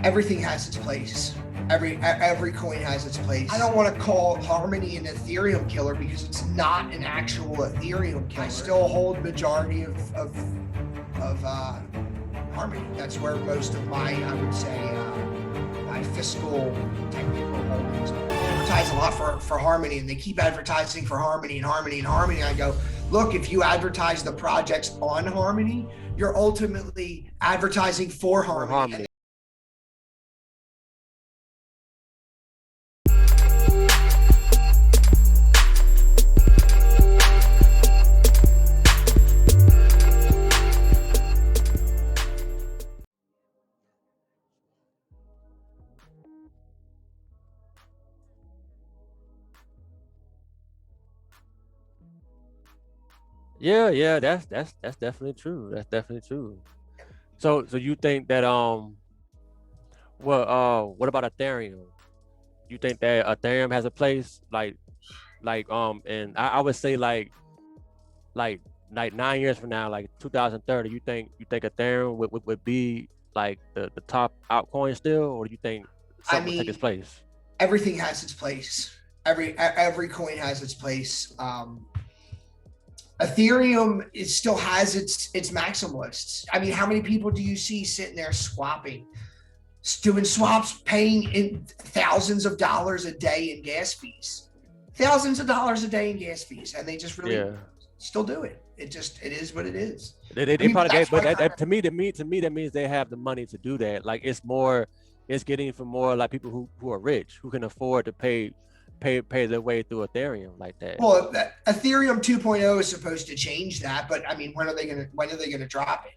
everything has its place. Every coin has its place. I don't want to call Harmony an Ethereum killer because it's not an actual Ethereum killer. I still hold majority of Harmony. That's where most of my, I would say, my fiscal technical holdings advertise a lot for Harmony, and they keep advertising for Harmony and Harmony and Harmony. I go, look, if you advertise the projects on Harmony, you're ultimately advertising for Harmony. Yeah, that's definitely true. That's definitely true. So you think that what about Ethereum? You think that Ethereum has a place and I would say like 9 years from now, like 2030, you think Ethereum would be like the top altcoin still, or do you think something will take its place? Everything has its place. Every coin has its place. Ethereum still has its maximalists. I mean, how many people do you see sitting there swapping, doing swaps, paying in thousands of dollars a day in gas fees, thousands of dollars a day in gas fees, and they just really still do it. It is what it is. They probably, but that, to me that means they have the money to do that. Like it's getting for more like people who are rich, who can afford to pay their way through Ethereum like that. Well, Ethereum 2.0 is supposed to change that, but I mean, when are they gonna drop it?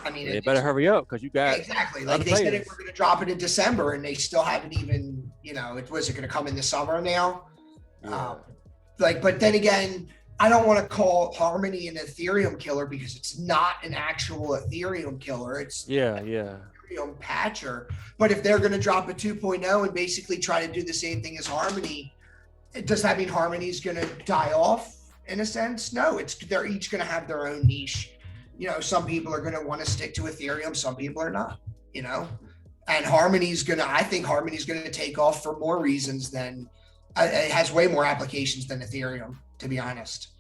I mean, they better hurry up because you got exactly like they said we're gonna drop it in December, and they still haven't even, was it gonna come in the summer now? Yeah. But then again, I don't want to call Harmony an Ethereum killer because it's not an actual Ethereum killer. It's Ethereum patcher. But if they're going to drop a 2.0 and basically try to do the same thing as Harmony, does that mean Harmony is going to die off in a sense? No, they're each going to have their own niche. Some people are going to want to stick to Ethereum. Some people are not, and I think Harmony's going to take off for more reasons than it has way more applications than Ethereum, to be honest.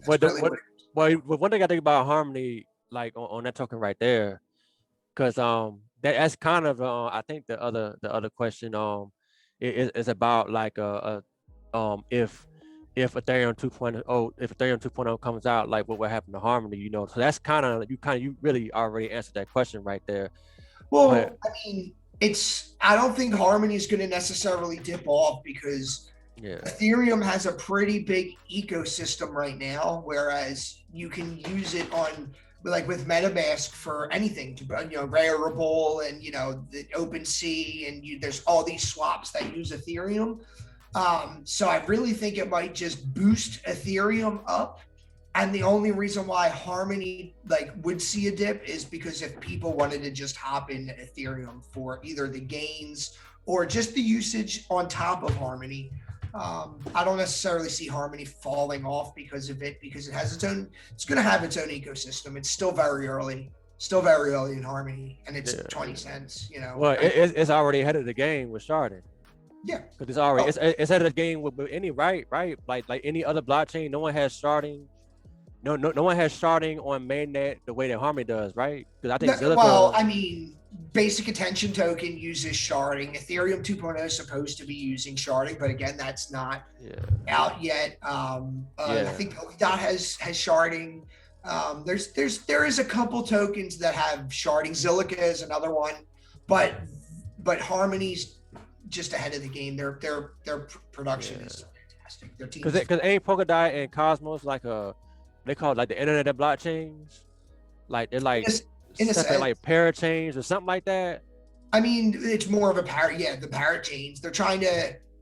One thing I think about Harmony, like on that token right there, because that's kind of I think the other question is about like if Ethereum 2.0 comes out, like what will happen to Harmony, so that's kind of you really already answered that question right there. Well, I mean, I don't think Harmony is going to necessarily dip off because Ethereum has a pretty big ecosystem right now, whereas you can use it with MetaMask for anything, Rarible and the OpenSea, and there's all these swaps that use Ethereum. So I really think it might just boost Ethereum up. And the only reason why Harmony would see a dip is because if people wanted to just hop into Ethereum for either the gains or just the usage on top of Harmony. I don't necessarily see Harmony falling off because of it, because it's going to have its own ecosystem. It's still very early in Harmony, and it's 20 cents, Well, it's already ahead of the game with sharding. Yeah. Because it's already, it's ahead of the game with any, right? Like any other blockchain, no one has sharding. No one has sharding on mainnet the way that Harmony does, right? Because I think Basic Attention Token uses sharding. Ethereum 2.0 is supposed to be using sharding, but again, that's not out yet. I think Polkadot has sharding. There is a couple tokens that have sharding. Zilliqa is another one, but Harmony's just ahead of the game. Their production is fantastic. Their team, because ain't Polkadot and Cosmos they call it like the internet of blockchains, like they're like something like parachains or something like that. I mean, it's more of a the parachains.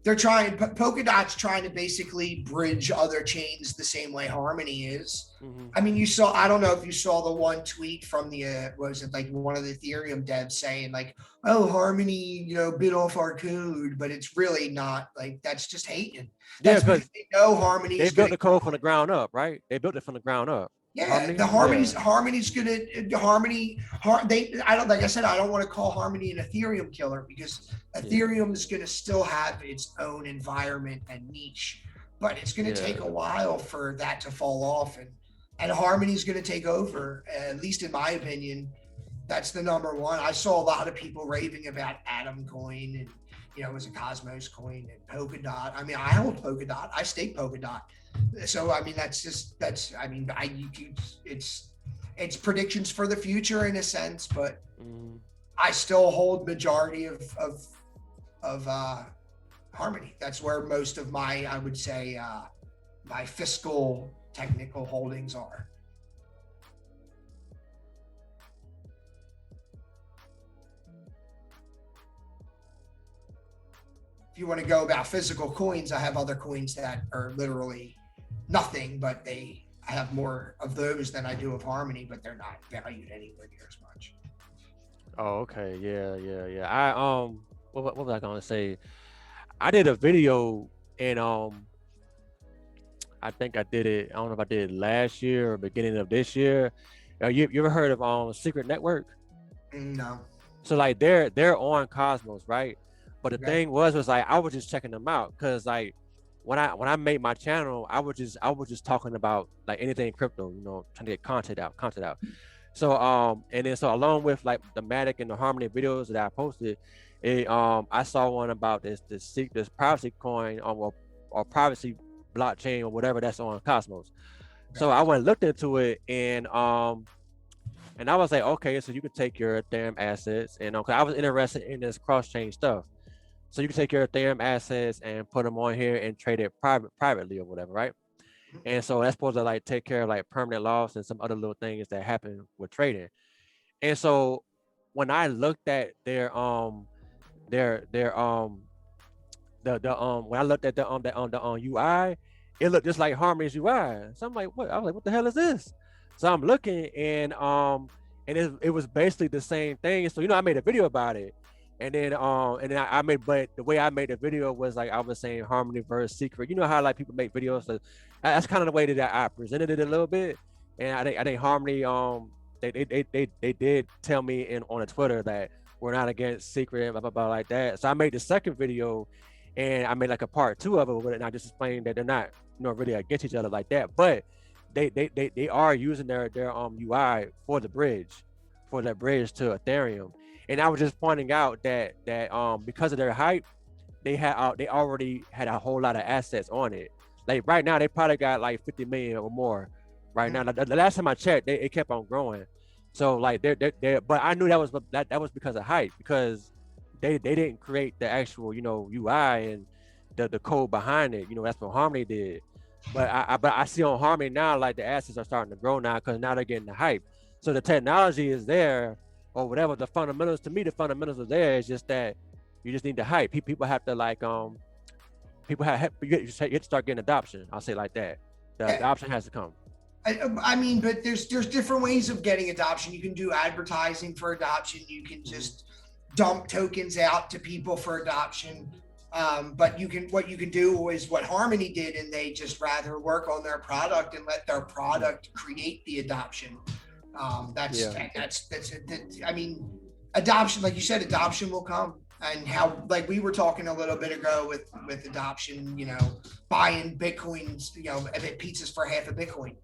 Polkadot's trying to basically bridge other chains the same way Harmony is. Mm-hmm. I mean, I don't know if you saw the one tweet from one of the Ethereum devs saying oh, Harmony, bit off our code, but it's really not that's just hating. That's because they know Harmony. They built the code from the ground up, right? They built it from the ground up. Yeah, the Harmony's gonna I don't, like I said, I don't want to call Harmony an Ethereum killer, because Ethereum is gonna still have its own environment and niche, but it's gonna take a while for that to fall off, and Harmony's gonna take over. At least in my opinion, that's the number one. I saw a lot of people raving about Atom Coin, and it was a Cosmos coin, and Polkadot. I mean, I hold Polkadot. I stake Polkadot. So I mean, it's predictions for the future in a sense, but I still hold majority of Harmony. That's where most of my, I would say, my fiscal technical holdings are. If you want to go about physical coins, I have other coins that are literally nothing, but I have more of those than I do of Harmony, but they're not valued anywhere near as much. Oh, okay. Yeah. What was I gonna say? I did a video, and I think I did it. I don't know if I did it last year or beginning of this year. You ever heard of Secret Network? No. So like they're on Cosmos, right? But the thing was like I was just checking them out, because like when I made my channel, I was just talking about like anything crypto, trying to get content out. So and then so along with like the Matic and the Harmony videos that I posted, I saw one about this privacy coin or privacy blockchain or whatever that's on Cosmos. So I went and looked into it, and I was like, okay, so you could take your Ethereum assets, and I was interested in this cross-chain stuff. So you can take your Ethereum assets and put them on here and trade it privately or whatever, right? And so that's supposed to like take care of like permanent loss and some other little things that happen with trading. And so when I looked at their when I looked at the UI, it looked just like Harmony's UI. So I'm like, what? I was like, what the hell is this? So I'm looking, and it was basically the same thing. So I made a video about it. And then I made, but the way I made the video was like I was saying Harmony versus Secret. You know how like people make videos, so that's kind of the way that I presented it a little bit. And I think Harmony they did tell me on the Twitter that we're not against Secret and blah blah blah like that. So I made the second video, and I made like a part 2 of it, and I just explained that they're not really against each other like that, but they are using their UI for the bridge, to Ethereum. And I was just pointing out that because of their hype, they already had a whole lot of assets on it. Like right now, they probably got like 50 million or more. Right now, the last time I checked, it kept on growing. So like but I knew that was because of hype, because they didn't create the actual UI and the code behind it. That's what Harmony did. But I see on Harmony now, like the assets are starting to grow now, because now they're getting the hype. So the technology is there, or whatever. The fundamentals, to me, the fundamentals are there. It's just that you just need the hype. People have to like you have to start getting adoption. I'll say it like that. The adoption has to come. I mean, but there's different ways of getting adoption. You can do advertising for adoption. You can just dump tokens out to people for adoption. But what you can do is what Harmony did, and they just rather work on their product and let their product create the adoption. I mean, adoption, like you said, adoption will come, and how, like we were talking a little bit ago with adoption, buying Bitcoins, pizzas for half a Bitcoin,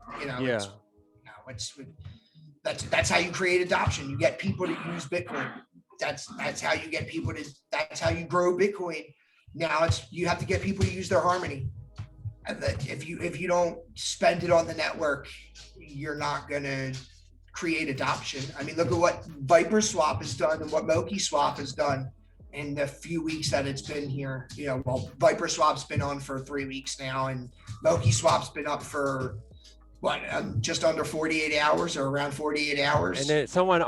that's how you create adoption. You get people to use Bitcoin. That's how you get people that's how you grow Bitcoin. Now you have to get people to use their Harmony. And that if you don't spend it on the network, you're not gonna create adoption. I mean, look at what Viper Swap has done and what Moki Swap has done in the few weeks that it's been here. Viper Swap's been on for 3 weeks now, and Moki Swap's been up for just under 48 hours or around 48 hours. And then someone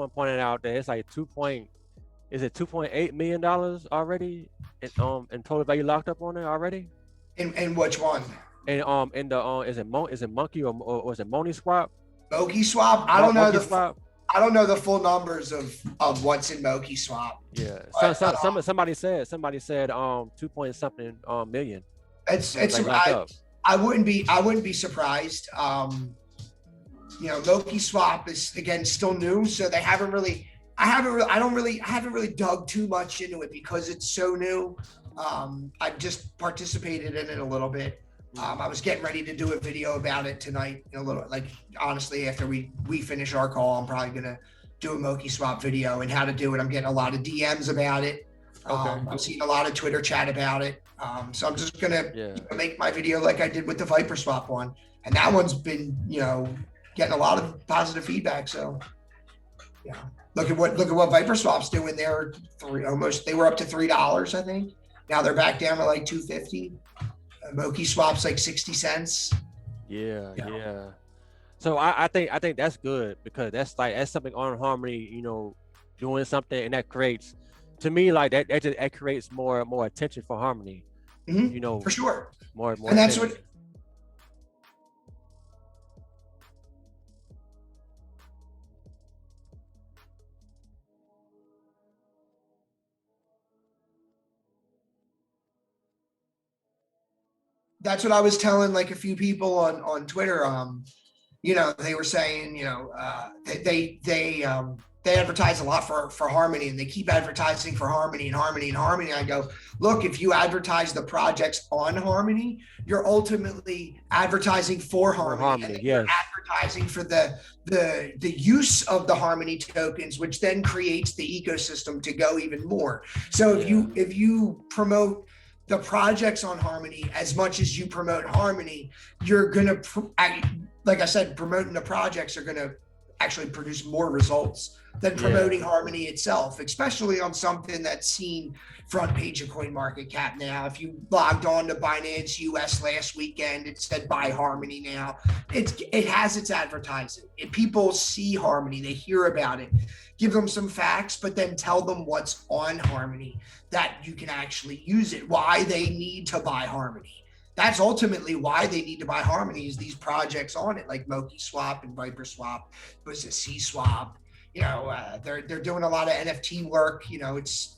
pointed out that it's like $2.8 million already in total value locked up on it already. In which one? And in the is it Monkey or is it Money Swap? Moki Swap? I don't know the full numbers of what's in Moki Swap. Yeah. Somebody said 2 point something million. I wouldn't be surprised. Moki Swap is again still new, so they haven't really. I haven't really dug too much into it because it's so new. I've just participated in it a little bit. I was getting ready to do a video about it tonight. Honestly, after we finish our call, I'm probably gonna do a Moki Swap video and how to do it. I'm getting a lot of DMs about it. I'm seeing a lot of Twitter chat about it. So I'm just gonna make my video like I did with the Viper Swap one, and that one's been getting a lot of positive feedback. So yeah, look at what Viper Swap's doing. They were up to $3, I think. Now they're back down to like $2.50. Moki Swap's like 60 cents. Yeah. So I think that's good because that's something on Harmony, doing something, and that creates, to me, like that creates more attention for Harmony. For sure. More and that's attention. That's what I was telling like a few people on Twitter. They were saying, they advertise a lot for Harmony, and they keep advertising for Harmony and Harmony and Harmony. I go, look, if you advertise the projects on Harmony, you're ultimately advertising for Harmony. You're advertising for the use of the Harmony tokens, which then creates the ecosystem to go even more. So if you promote the projects on Harmony as much as you promote Harmony, you're gonna, like I said, promoting the projects are gonna actually produce more results than promoting Harmony itself, especially on something that's seen front page of CoinMarketCap now. If you logged on to Binance US last weekend, it said buy Harmony now. It has its advertising. If people see Harmony, they hear about it, give them some facts, but then tell them what's on Harmony, that you can actually use it, why they need to buy Harmony. That's ultimately why they need to buy Harmony, is these projects on it, like Moki Swap and Viper Swap, was a C Swap. They're doing a lot of NFT work. It's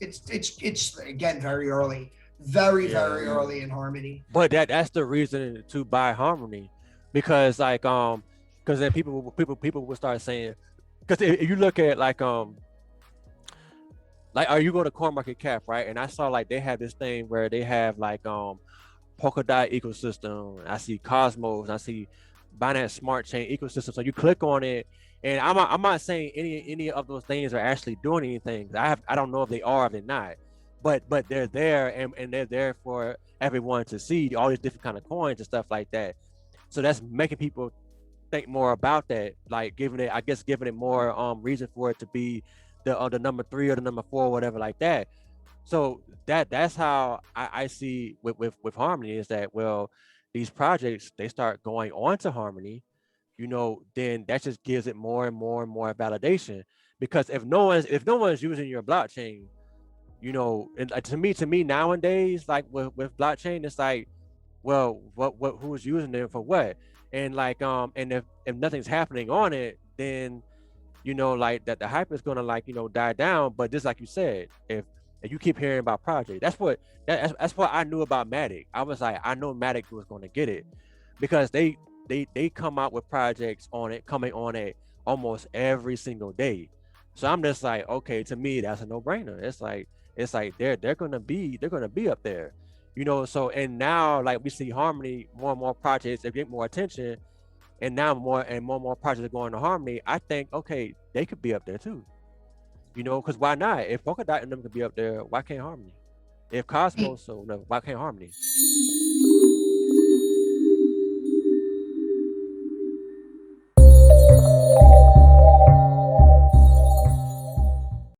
again very early, very early in Harmony. But that's the reason to buy Harmony, because because then people will start saying, because if you look at are you going to CoinMarketCap, right? And I saw like they have this thing where they have Polkadot ecosystem. I see Cosmos. I see Binance Smart Chain ecosystem. So you click on it, and I'm not saying any of those things are actually doing anything. I don't know if they are or if they're not, but they're there, and they're there for everyone to see all these different kind of coins and stuff like that. So that's making people think more about that, like giving it more reason for it to be the number 3 or the number 4 or whatever like that. So that's how I see with Harmony, is that, well, these projects, they start going on to Harmony, then that just gives it more and more and more validation. Because if no one's using your blockchain, and to me nowadays, like with blockchain, it's like, well, who's using it for what? And and if nothing's happening on it, then that the hype is gonna die down. But just like you said, if you keep hearing about project, that's what I knew about Matic. I was like, I know Matic was going to get it, because they come out with projects coming on it almost every single day. So I'm just like, okay, to me that's a no-brainer. It's like they're gonna be up there, So, and now we see Harmony, more and more projects, they get more attention, and now more and more projects are going to Harmony. I think, okay, they could be up there too. Because why not? If Polkadot and them could be up there, why can't Harmony? If Cosmos, why can't Harmony?